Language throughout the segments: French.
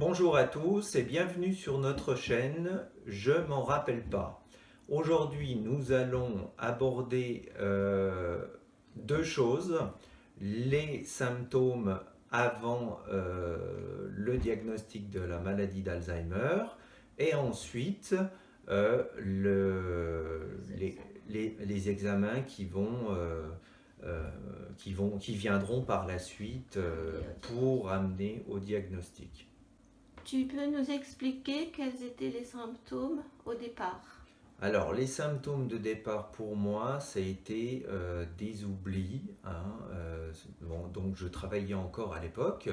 Bonjour à tous et bienvenue sur notre chaîne Je m'en rappelle pas. Aujourd'hui, nous allons aborder deux choses, les symptômes avant le diagnostic de la maladie d'Alzheimer et ensuite les examens qui viendront par la suite pour amener au diagnostic. Tu peux nous expliquer quels étaient les symptômes au départ? Alors, les symptômes de départ pour moi, ça a été des oublis, hein, bon, donc je travaillais encore à l'époque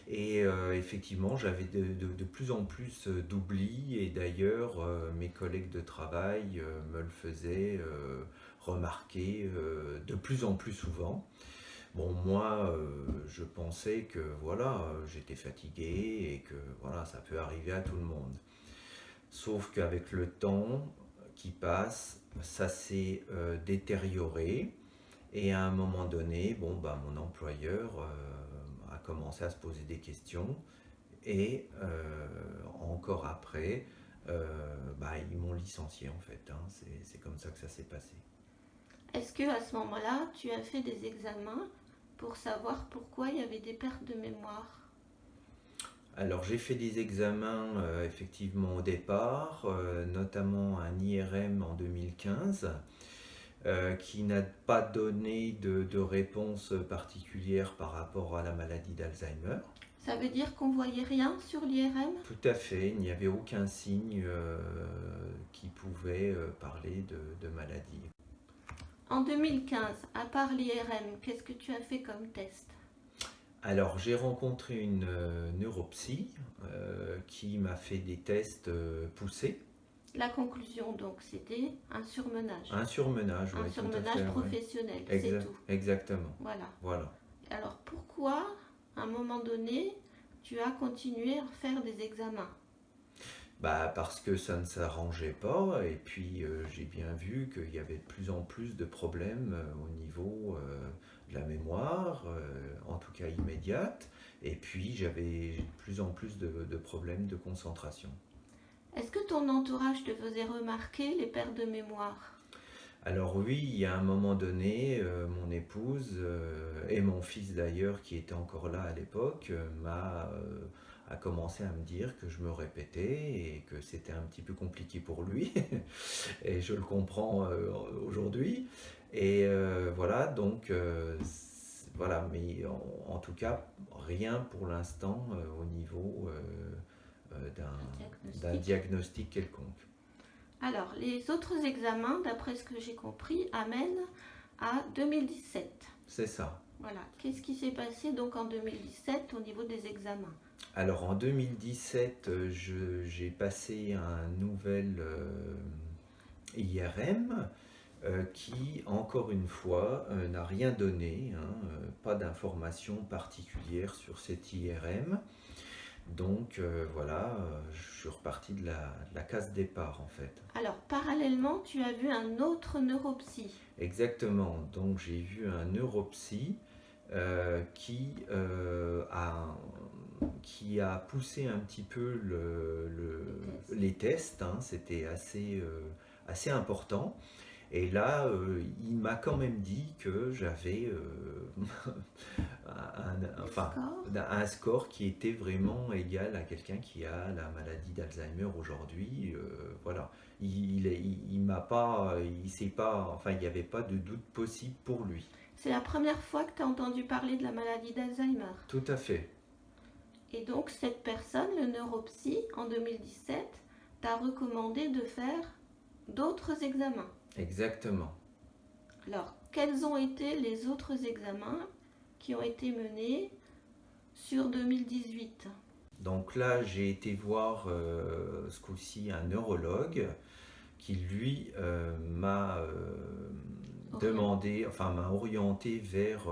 et effectivement j'avais de plus en plus d'oublis et d'ailleurs mes collègues de travail me le faisaient remarquer de plus en plus souvent. Bon, moi, je pensais que voilà, j'étais fatigué et que voilà, ça peut arriver à tout le monde. Sauf qu'avec le temps qui passe, ça s'est détérioré et à un moment donné, bon, bah, mon employeur a commencé à se poser des questions et encore après, bah, ils m'ont licencié en fait, hein. C'est comme ça que ça s'est passé. Est-ce que à ce moment-là, tu as fait des examens pour savoir pourquoi il y avait des pertes de mémoire? Alors j'ai fait des examens effectivement au départ, notamment un IRM en 2015 qui n'a pas donné de réponse particulière par rapport à la maladie d'Alzheimer. Ça veut dire qu'on voyait rien sur l'IRM? Tout à fait, il n'y avait aucun signe qui pouvait parler de maladie. En 2015, à part l'IRM, qu'est-ce que tu as fait comme test? Alors j'ai rencontré une neuropsy qui m'a fait des tests poussés. La conclusion, donc, c'était un surmenage. Un surmenage, Un oui, tout à surmenage fait, ouais. professionnel, c'est tout. Exactement. Voilà. Voilà. Alors pourquoi, à un moment donné, tu as continué à faire des examens? Bah parce que ça ne s'arrangeait pas et puis j'ai bien vu qu'il y avait de plus en plus de problèmes au niveau de la mémoire, en tout cas immédiate, et puis j'avais de plus en plus de problèmes de concentration. Est-ce que ton entourage te faisait remarquer les pertes de mémoire? Alors oui, il y a un moment donné, mon épouse et mon fils d'ailleurs, qui était encore là à l'époque, a commencé à me dire que je me répétais et que c'était un petit peu compliqué pour lui. Et je le comprends aujourd'hui. Et voilà, donc voilà, mais en tout cas, rien pour l'instant au niveau d'un Diagnostic. diagnostic quelconque. Alors, les autres examens, d'après ce que j'ai compris, amènent à 2017. C'est ça. Voilà. Qu'est-ce qui s'est passé donc en 2017 au niveau des examens? Alors en 2017, j'ai passé un nouvel IRM qui, encore une fois, n'a rien donné, hein, pas d'informations particulières sur cet IRM. Donc voilà, je suis reparti de la case départ en fait. Alors, parallèlement, tu as vu un autre neuropsy. Exactement, donc j'ai vu un neuropsy qui a poussé un petit peu les tests, hein. C'était assez important. Et là, il m'a quand même dit que j'avais enfin, Score. un score qui était vraiment égal à quelqu'un qui a la maladie d'Alzheimer aujourd'hui. Voilà, il m'a pas, il sait pas, enfin, il n'y avait pas de doute possible pour lui. C'est la première fois que tu as entendu parler de la maladie d'Alzheimer. Tout à fait, Et donc, cette personne, le neuropsy, en 2017, t'a recommandé de faire d'autres examens. exactement. Alors, quels ont été les autres examens qui ont été menés sur 2018? Donc là, j'ai été voir ce coup-ci un neurologue qui lui m'a demandé, enfin m'a orienté vers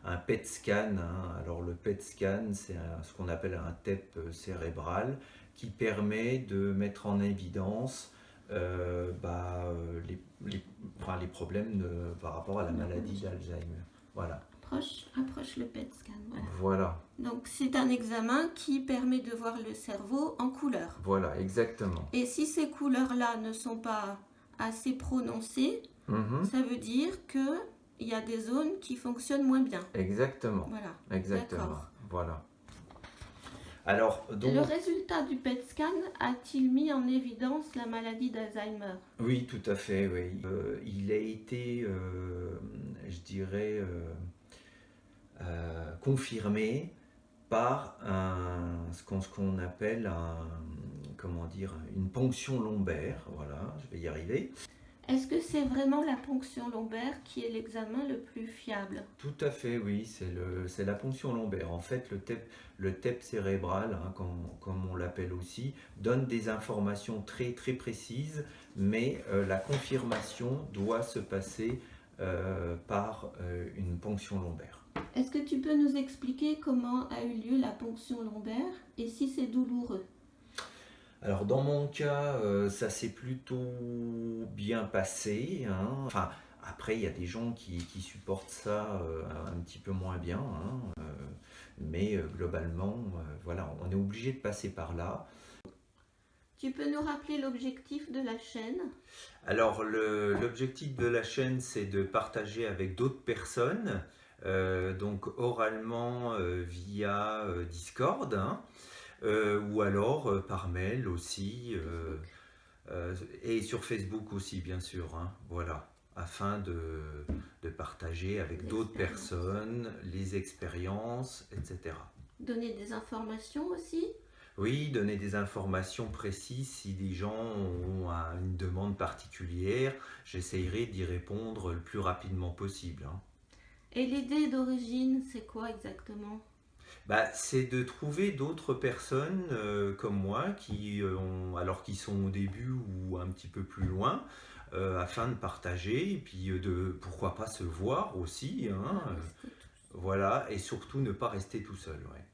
un PET scan, hein. Alors le PET scan, c'est ce qu'on appelle un TEP cérébral qui permet de mettre en évidence bah, les problèmes par rapport à la maladie d'Alzheimer. Voilà. Approche le PET scan. Voilà. Voilà, Donc c'est un examen qui permet de voir le cerveau en couleur. voilà, exactement. Et si ces couleurs-là ne sont pas assez prononcées, Mhm, ça veut dire qu'il y a des zones qui fonctionnent moins bien. exactement, Voilà. exactement. D'accord. Voilà. Alors, Le donc, résultat du PET scan a-t-il mis en évidence la maladie d'Alzheimer? oui, tout à fait, oui. Il a été, je dirais, confirmé par ce qu'on appelle comment dire, une ponction lombaire. Voilà, je vais y arriver. Est-ce que c'est vraiment la ponction lombaire qui est l'examen le plus fiable? Tout à fait, oui, c'est la ponction lombaire. En fait, le TEP cérébral, hein, comme on l'appelle aussi, donne des informations très, très précises, mais la confirmation doit se passer par une ponction lombaire. Est-ce que tu peux nous expliquer comment a eu lieu la ponction lombaire et si c'est douloureux? Alors dans mon cas, ça s'est plutôt bien passé, hein. Enfin, après, il y a des gens qui supportent ça un petit peu moins bien, hein, mais globalement, voilà, on est obligé de passer par là. Tu peux nous rappeler l'objectif de la chaîne? Alors l'objectif de la chaîne, c'est de partager avec d'autres personnes, donc oralement via Discord, hein, ou alors par mail aussi. Et sur Facebook aussi, bien sûr, hein, voilà, afin de partager avec d'autres L'expérience. personnes les expériences, etc. Donner des informations aussi? Oui, donner des informations précises si des gens ont une demande particulière, j'essayerai d'y répondre le plus rapidement possible, hein. Et l'idée d'origine, c'est quoi exactement? Bah, c'est de trouver d'autres personnes comme moi alors qui sont au début ou un petit peu plus loin, afin de partager et puis pourquoi pas se voir aussi, hein, Rester tout voilà, et surtout ne pas rester tout seul, ouais.